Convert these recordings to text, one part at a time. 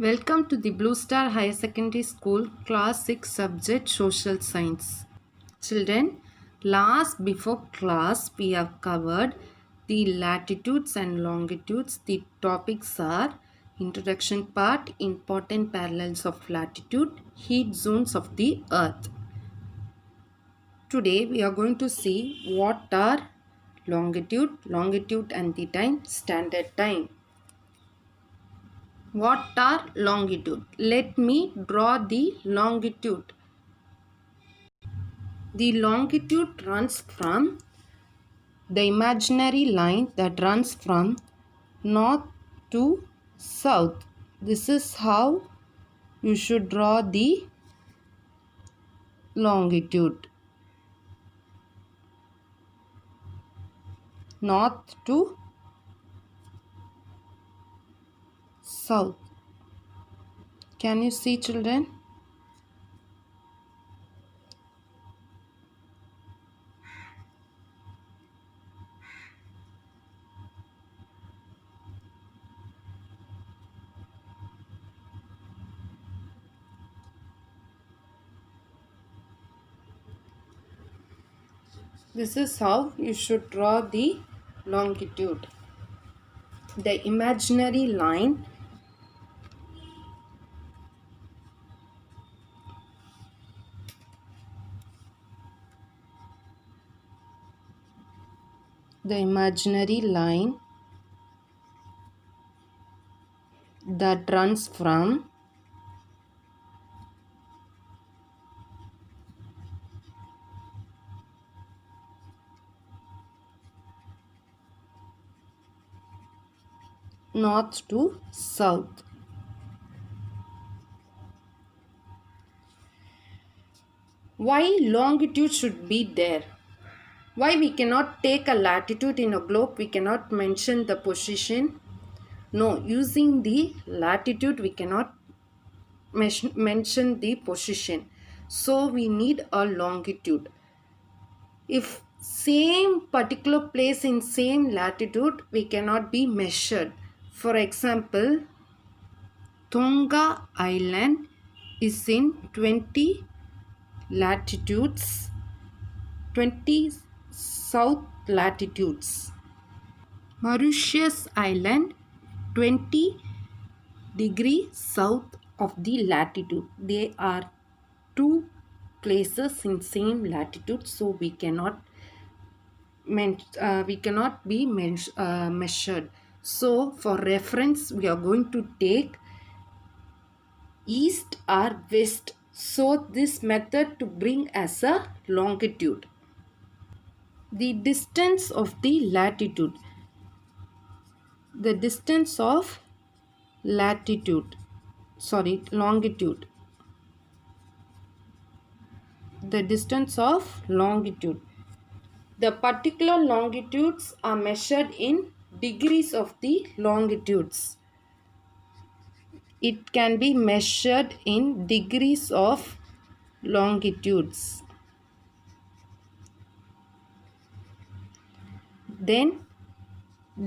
Welcome to the Blue Star Higher Secondary School Class 6 Subject Social Science. Children, before class we have covered the latitudes and longitudes. The topics are introduction part, important parallels of latitude, heat zones of the earth. Today we are going to see what are longitude and the time, standard time. What are longitude? Let me draw the longitude. The longitude runs from the imaginary line that runs from north to south. This is how you should draw the longitude. North to south. Can you see, children? This is how you should draw the longitude. The imaginary line that runs from north to south. Why longitude should be there? Why we cannot take a latitude in a globe? We cannot mention the position. No, using the latitude we cannot mention the position. So we need a longitude. If same particular place in same latitude, we cannot be measured. For example, Tonga Island is in 20 latitudes, 20 south latitudes. Mauritius Island 20 degree south of the latitude. They are two places in same latitude, so we cannot be measured. So for reference we are going to take east or west. So this method to bring as a longitude. The distance of the latitude. The distance of longitude. The distance of longitude. The particular longitudes are measured in degrees of the longitudes. It can be measured in degrees of longitudes. Then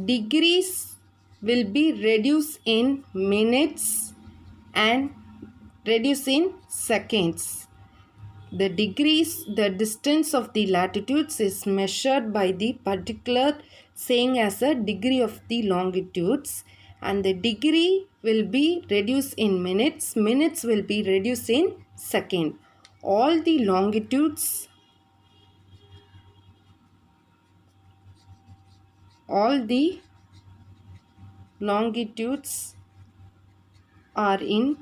degrees will be reduced in minutes and reduced in seconds. The distance of the latitudes is measured by the particular saying as a degree of the longitudes, and the degree will be reduced in minutes, minutes will be reduced in second. All the longitudes are in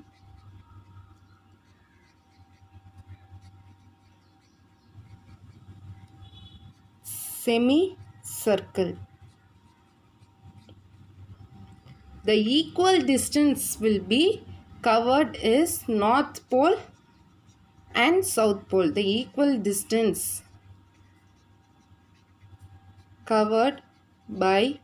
semicircle. The equal distance will be covered is North Pole and South Pole. The equal distance covered by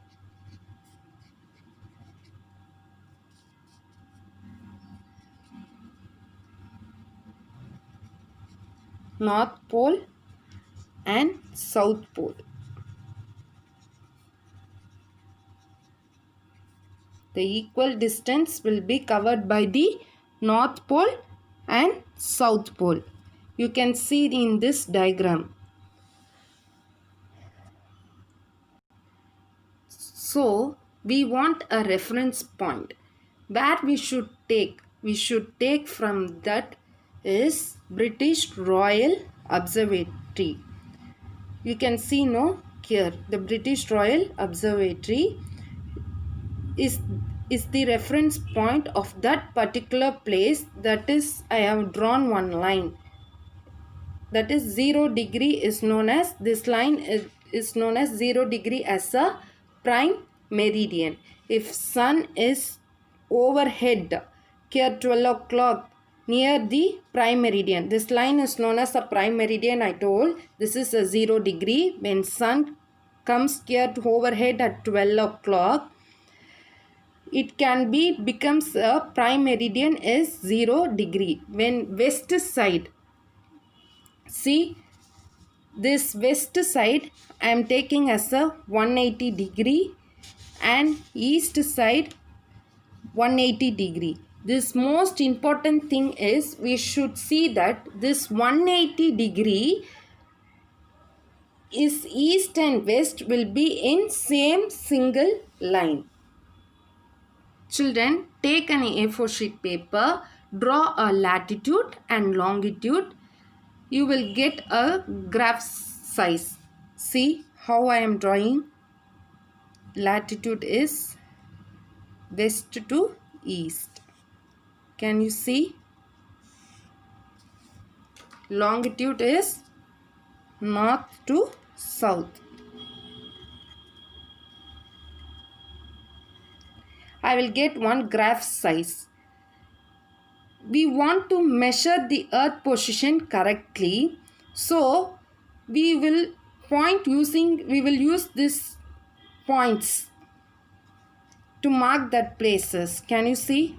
North Pole and South Pole. The equal distance will be covered by the North Pole and South Pole. You can see in this diagram. So we want a reference point where we should take. We should take from that is British Royal Observatory. You can see here the British Royal Observatory is the reference point of that particular place. That is, I have drawn one line. That is 0 degree is known as, this line is known as 0 degree as a prime meridian. If sun is overhead here 12 o'clock near the prime meridian, this line is known as a prime meridian. I told this is a 0 degree. When sun comes here to overhead at 12 o'clock, it can becomes a prime meridian is 0 degree. When west side, see this west side I am taking as a 180 degree and east side 180 degree. This most important thing is we should see that this 180 degree is east and west will be in same single line. Children, take an A4 sheet paper, draw a latitude and longitude. You will get a graph size. See how I am drawing. Latitude is west to east. Can you see? Longitude is north to south. I will get one graph size. We want to measure the earth position correctly, so we will use these points to mark that places. Can you see?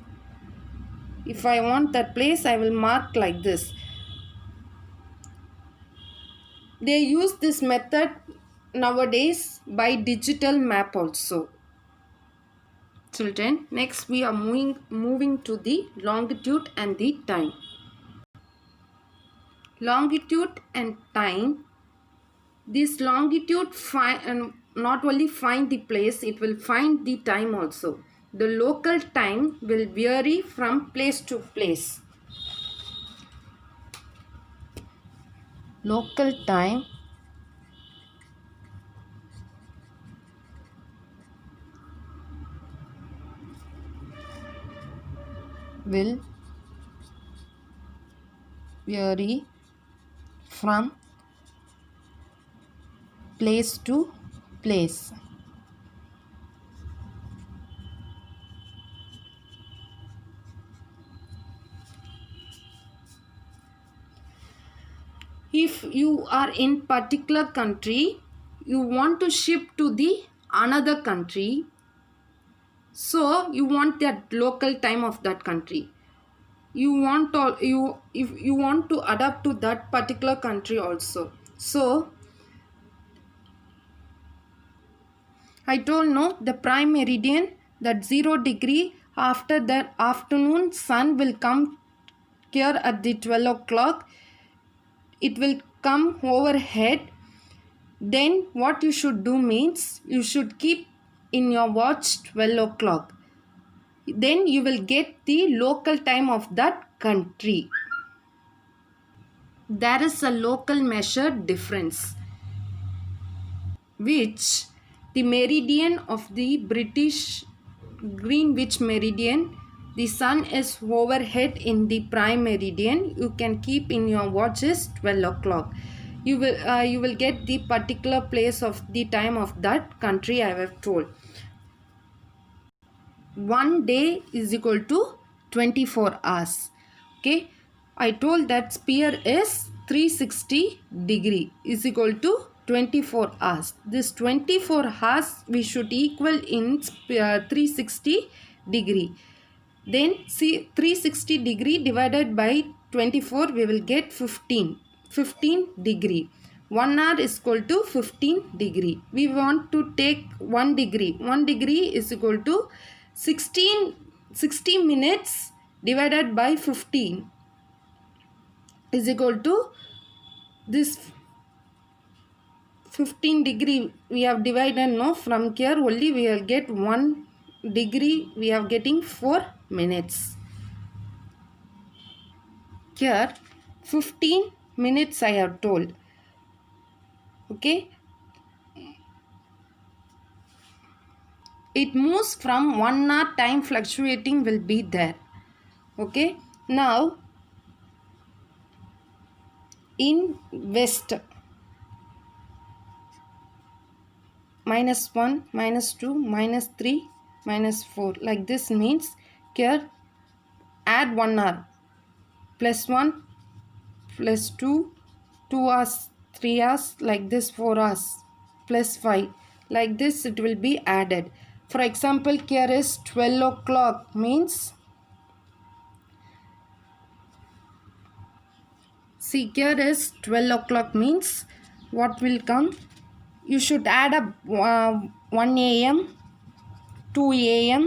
If I want that place, I will mark like this. They use this method nowadays by digital map also. Children, next we are moving to the longitude and the time. Longitude and time. This longitude not only find the place, it will find the time also. The local time will vary from place to place. Local time will vary from place to place. If you are in particular country, you want to ship to the another country, so you want that local time of that country. If you want to adapt to that particular country also. So I told the prime meridian, that 0 degree, after that afternoon sun will come here at the 12 o'clock. It will come overhead. Then what you should do means, you should keep in your watch 12 o'clock. Then you will get the local time of that country. There is a local measure difference, which the meridian of the British Greenwich meridian, the sun is overhead in the prime meridian. You can keep in your watches 12 o'clock. You will get the particular place of the time of that country I have told. 1 day is equal to 24 hours. Okay, I told that sphere is 360 degree is equal to 24 hours. This 24 hours we should equal in 360 degree. Then see 360 degree divided by 24, we will get 15 degree. 1 hour is equal to 15 degree. We want to take 1 degree. 1 degree is equal to 60 minutes divided by 15 is equal to this 15 degree we have divided now. From here only we will get 1 degree, we are getting 4 minutes. Here 15 minutes I have told. Okay, it moves from 1 hour, time fluctuating will be there. Okay, now in west, -1, -2, -3, -4, like this means here add 1 hour, +1, +2, 2 hours, 3 hours, like this 4 hours, +5, like this it will be added. For example, here is 12 o'clock means, see here is 12 o'clock means what will come? You should add up 1 a.m., 2 a.m.,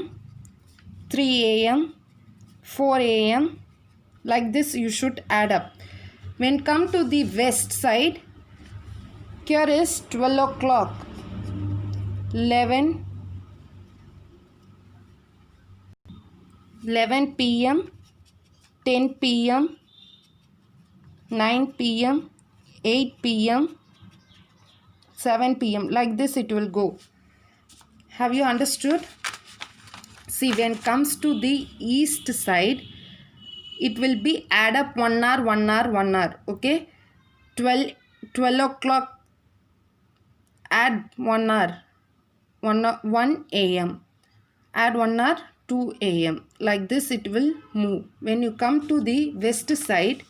3 a.m., 4 a.m. like this you should add up. When come to the west side, here is 12 o'clock, 11 p.m., 10 p.m., 9 p.m., 8 p.m., 7 p.m. like this it will go. Have you understood? See, when comes to the east side, it will be add up 1 hour, 1 hour, 1 hour. Okay, 12 o'clock, add 1 hour, 1 a.m., add 1 hour, 2 a.m. like this it will move. When you come to the west side,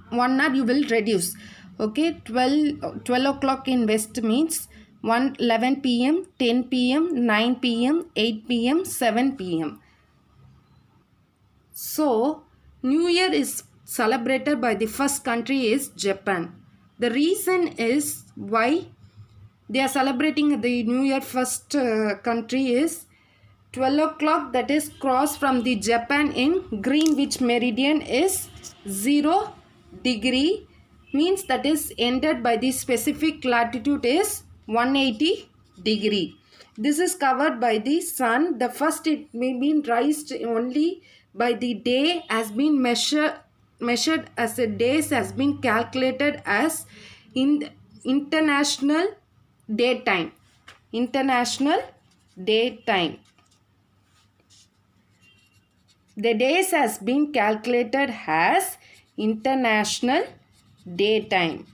1 hour you will reduce. Okay, 12 o'clock in west means 11 p.m., 10 p.m., 9 p.m., 8 p.m., 7 p.m. So, New Year is celebrated by the first country is Japan. The reason is why they are celebrating the New Year first country is 12 o'clock, that is cross from the Japan in Greenwich meridian is 0 degree, means that is ended by the specific latitude is 180 degree. This is covered by the sun. The first it may be raised only by the day has been measured as a days has been calculated as in international daytime. International daytime. The days has been calculated as international daytime.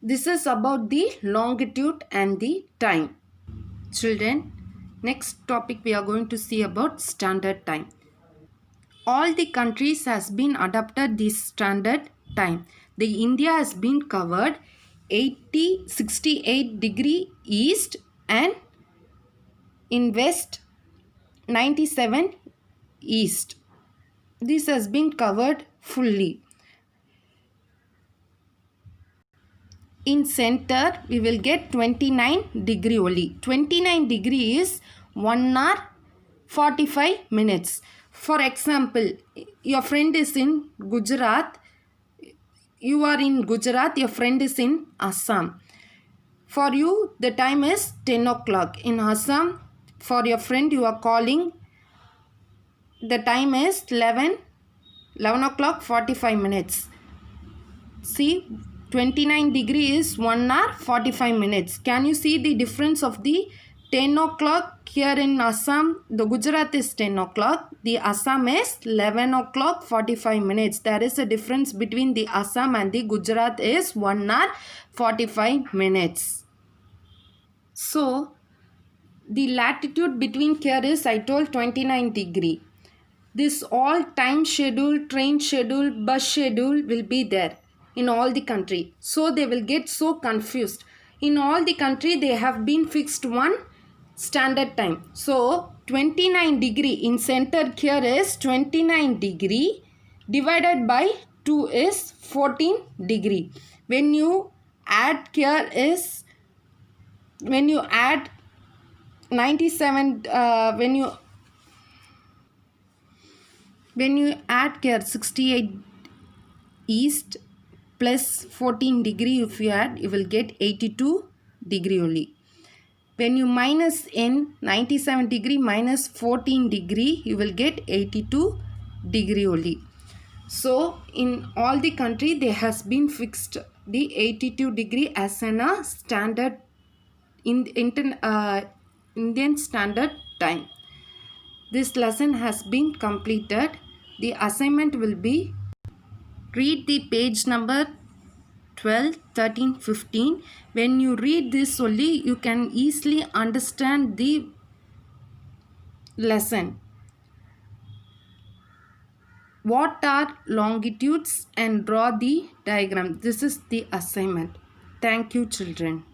This is about the longitude and the time. Children, next topic we are going to see about standard time. All the countries has been adopted this standard time. The India has been covered 68 degree east and in west 97 east. This has been covered fully. In center we will get 29 degree only. 29 degree is 1 hour 45 minutes. For example, your friend is in Gujarat. You are in Gujarat, your friend is in Assam. For you, the time is 10 o'clock. In Assam, for your friend you are calling, the time is 11 o'clock 45 minutes. See, 29 degree is 1 hour 45 minutes. Can you see the difference of the 10 o'clock here in Assam? The Gujarat is 10 o'clock. The Assam is 11 o'clock 45 minutes. There is a difference between the Assam and the Gujarat is 1 hour 45 minutes. So, the latitude between here is, I told, 29 degree. This all time schedule, train schedule, bus schedule will be there in all the country. So, they will get so confused. In all the country, they have been fixed one standard time. So, 29 degree in center here is 29 degree divided by 2 is 14 degree. When you add here is, when you add 97, when you add here 68 east plus 14 degree, if you add, you will get 82 degree only. When you minus in 97 degree minus 14 degree, you will get 82 degree only. So in all the country, there has been fixed the 82 degree as a standard in Indian standard time. This lesson has been completed. The assignment will be, read the page number 12, 13, 15. When you read this only, you can easily understand the lesson. What are longitudes and draw the diagram. This is the assignment. Thank you, children.